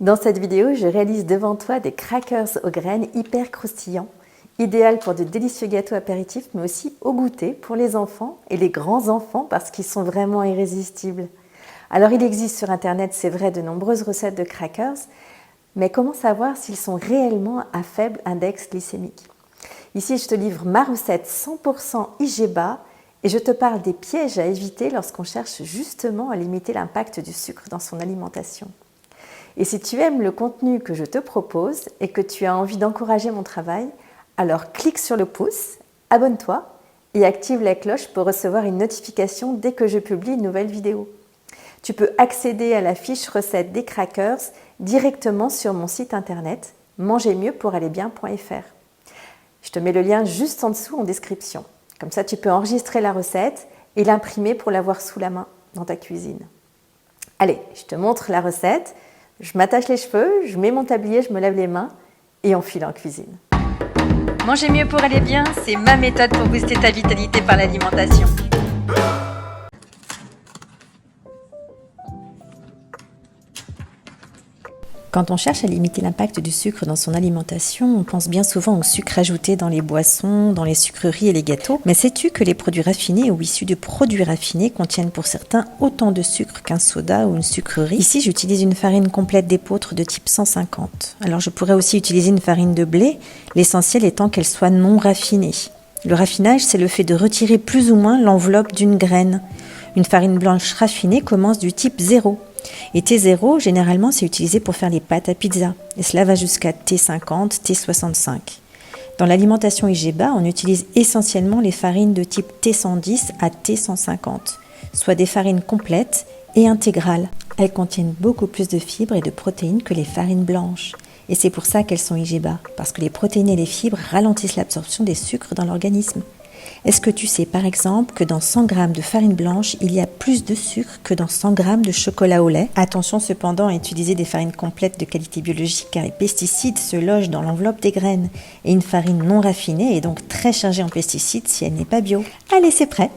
Dans cette vidéo, je réalise devant toi des crackers aux graines hyper croustillants, idéal pour de délicieux gâteaux apéritifs, mais aussi au goûter pour les enfants et les grands-enfants parce qu'ils sont vraiment irrésistibles. Alors il existe sur internet, c'est vrai, de nombreuses recettes de crackers, mais comment savoir s'ils sont réellement à faible index glycémique? Ici, je te livre ma recette 100% IG bas et je te parle des pièges à éviter lorsqu'on cherche justement à limiter l'impact du sucre dans son alimentation. Et si tu aimes le contenu que je te propose et que tu as envie d'encourager mon travail, alors clique sur le pouce, abonne-toi et active la cloche pour recevoir une notification dès que je publie une nouvelle vidéo. Tu peux accéder à la fiche recette des crackers directement sur mon site internet mangermieuxpourallierbien.fr. Je te mets le lien juste en dessous en description. Comme ça, tu peux enregistrer la recette et l'imprimer pour l'avoir sous la main dans ta cuisine. Allez, je te montre la recette. Je m'attache les cheveux, je mets mon tablier, je me lave les mains et on file en cuisine. Manger mieux pour aller bien, c'est ma méthode pour booster ta vitalité par l'alimentation. Quand on cherche à limiter l'impact du sucre dans son alimentation, on pense bien souvent au sucre ajouté dans les boissons, dans les sucreries et les gâteaux. Mais sais-tu que les produits raffinés ou issus de produits raffinés contiennent pour certains autant de sucre qu'un soda ou une sucrerie? Ici, j'utilise une farine complète d'épeautre de type 150. Alors je pourrais aussi utiliser une farine de blé, l'essentiel étant qu'elle soit non raffinée. Le raffinage, c'est le fait de retirer plus ou moins l'enveloppe d'une graine. Une farine blanche raffinée commence du type 0. Et T0, généralement, c'est utilisé pour faire les pâtes à pizza. Et cela va jusqu'à T50, T65. Dans l'alimentation IG bas, on utilise essentiellement les farines de type T110 à T150, soit des farines complètes et intégrales. Elles contiennent beaucoup plus de fibres et de protéines que les farines blanches. Et c'est pour ça qu'elles sont IG bas, parce que les protéines et les fibres ralentissent l'absorption des sucres dans l'organisme. Est-ce que tu sais par exemple que dans 100 g de farine blanche, il y a plus de sucre que dans 100 g de chocolat au lait? Attention cependant à utiliser des farines complètes de qualité biologique car les pesticides se logent dans l'enveloppe des graines. Et une farine non raffinée est donc très chargée en pesticides si elle n'est pas bio. Allez, c'est prêt!